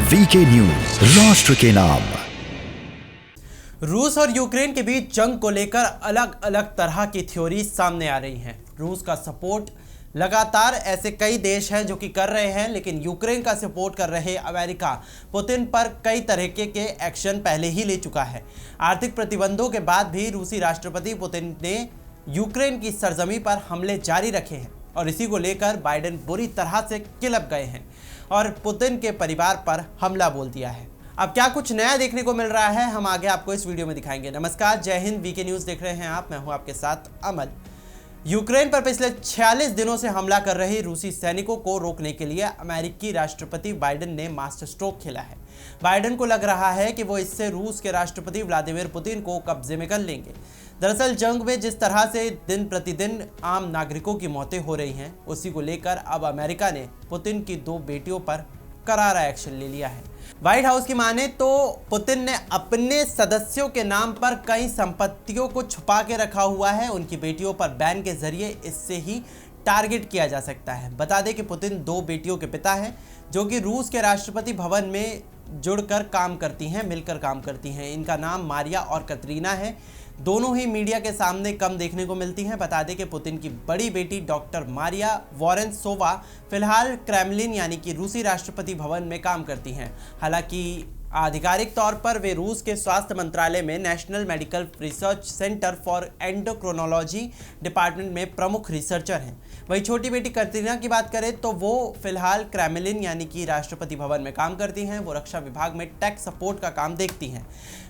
VK news, राष्ट्र के नाम। रूस और यूक्रेन के बीच जंग को लेकर अलग अलग तरह की थ्योरी सामने आ रही हैं। रूस का सपोर्ट लगातार ऐसे कई देश हैं जो कि कर रहे हैं, लेकिन यूक्रेन का सपोर्ट कर रहे अमेरिका पुतिन पर कई तरीके के एक्शन पहले ही ले चुका है। आर्थिक प्रतिबंधों के बाद भी रूसी राष्ट्रपति पुतिन ने यूक्रेन की सरजमी पर हमले जारी रखे हैं और इसी को लेकर बाइडेन बुरी तरह से किलप गए हैं और पुतिन के परिवार पर हमला बोल दिया है। अब क्या कुछ नया देखने को मिल रहा है, हम आगे आपको इस वीडियो में दिखाएंगे। नमस्कार, जय हिंद, वीके न्यूज़ देख रहे हैं आप, मैं हूं आपके साथ अमल। यूक्रेन पर पिछले 46 दिनों से हमला कर रहे रूसी सैनिकों को रोकने के लिए अमेरिकी राष्ट्रपति बाइडेन ने मास्टर स्ट्रोक खेला है। बाइडेन को लग रहा है कि वो इससे रूस के राष्ट्रपति व्लादिमीर पुतिन को कब्जे में कर लेंगे। दरअसल जंग में जिस तरह से दिन प्रतिदिन आम नागरिकों की मौतें हो रही हैं, उसी को लेकर अब अमेरिका ने पुतिन की 2 बेटियों पर करारा एक्शन ले लिया है। व्हाइट हाउस की माने तो पुतिन ने अपने सदस्यों के नाम पर कई संपत्तियों को छुपा के रखा हुआ है। उनकी बेटियों पर बैन के जरिए इससे ही टारगेट किया जा सकता है। बता दें कि पुतिन 2 बेटियों के पिता हैं जो कि रूस के राष्ट्रपति भवन में जुड़कर काम करती हैं, मिलकर काम करती हैं। इनका नाम मारिया और कतरीना है। दोनों ही मीडिया के सामने कम देखने को मिलती हैं। बता दें कि पुतिन की बड़ी बेटी डॉक्टर मारिया वोरोनत्सोवा फिलहाल क्रेमलिन यानी कि रूसी राष्ट्रपति भवन में काम करती हैं। हालांकि आधिकारिक तौर पर वे रूस के स्वास्थ्य मंत्रालय में national medical research centre for endocrinology department में प्रमुख रिसर्चर हैं। वहीं छोटी बेटी कतरीना की बात करें तो वो फिलहाल क्रेमलिन यानी कि राष्ट्रपति भवन में काम करती हैं। वो रक्षा विभाग में टेक सपोर्ट का काम देखती हैं।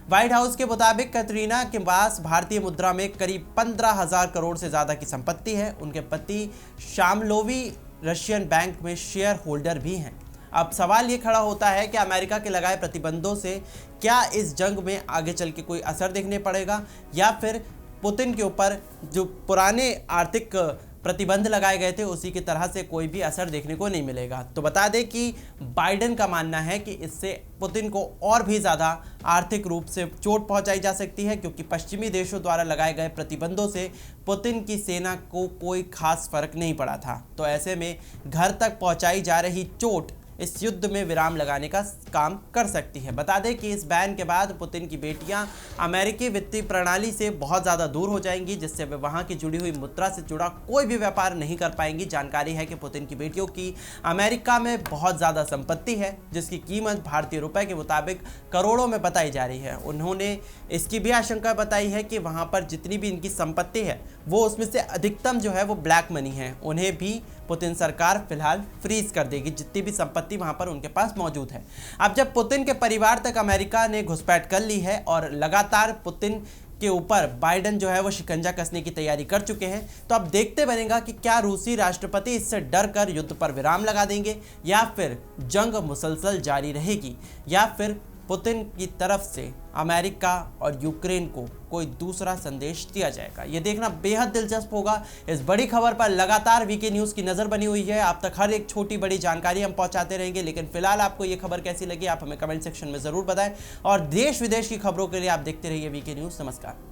व्हाइट हाउस के मुताबिक कतरीना के पास भारतीय मुद्रा में करीब 15,000 करोड़ से ज़्यादा की संपत्ति है। उनके पति शामलोवी रशियन बैंक में शेयर होल्डर भी हैं। अब सवाल ये खड़ा होता है कि अमेरिका के लगाए प्रतिबंधों से क्या इस जंग में आगे चल के कोई असर देखने पड़ेगा या फिर पुतिन के ऊपर जो पुराने आर्थिक प्रतिबंध लगाए गए थे उसी की तरह से कोई भी असर देखने को नहीं मिलेगा। तो बता दें कि बाइडेन का मानना है कि इससे पुतिन को और भी ज़्यादा आर्थिक रूप से चोट पहुंचाई जा सकती है, क्योंकि पश्चिमी देशों द्वारा लगाए गए प्रतिबंधों से पुतिन की सेना को कोई खास फर्क नहीं पड़ा था। तो ऐसे में घर तक पहुंचाई जा रही चोट इस युद्ध में विराम लगाने का काम कर सकती है। बता दें कि इस बैन के बाद पुतिन की बेटियां अमेरिकी वित्तीय प्रणाली से बहुत ज़्यादा दूर हो जाएंगी, जिससे वे वहां की जुड़ी हुई मुद्रा से जुड़ा कोई भी व्यापार नहीं कर पाएंगी। जानकारी है कि पुतिन की बेटियों की अमेरिका में बहुत ज़्यादा संपत्ति है, जिसकी कीमत भारतीय रुपये के मुताबिक करोड़ों में बताई जा रही है। उन्होंने इसकी भी आशंका बताई है कि वहाँ पर जितनी भी इनकी संपत्ति है वो उसमें से अधिकतम जो है वो ब्लैक मनी है। उन्हें भी पुतिन सरकार फिलहाल फ्रीज कर देगी, जितनी भी संपत्ति वहां पर उनके पास मौजूद है। अब जब पुतिन के परिवार तक अमेरिका ने घुसपैठ कर ली है और लगातार पुतिन के ऊपर बाइडेन जो है वो शिकंजा कसने की तैयारी कर चुके हैं, तो अब देखते बनेगा कि क्या रूसी राष्ट्रपति इससे डर कर युद्ध पर विराम लगा देंगे या फिर जंग मुसलसल जारी रहेगी या फिर पुतिन की तरफ से अमेरिका और यूक्रेन को कोई दूसरा संदेश दिया जाएगा। ये देखना बेहद दिलचस्प होगा। इस बड़ी खबर पर लगातार वीके न्यूज़ की नज़र बनी हुई है। आप तक हर एक छोटी बड़ी जानकारी हम पहुंचाते रहेंगे, लेकिन फिलहाल आपको ये खबर कैसी लगी आप हमें कमेंट सेक्शन में ज़रूर बताएं और देश विदेश की खबरों के लिए आप देखते रहिए वीके न्यूज़। नमस्कार।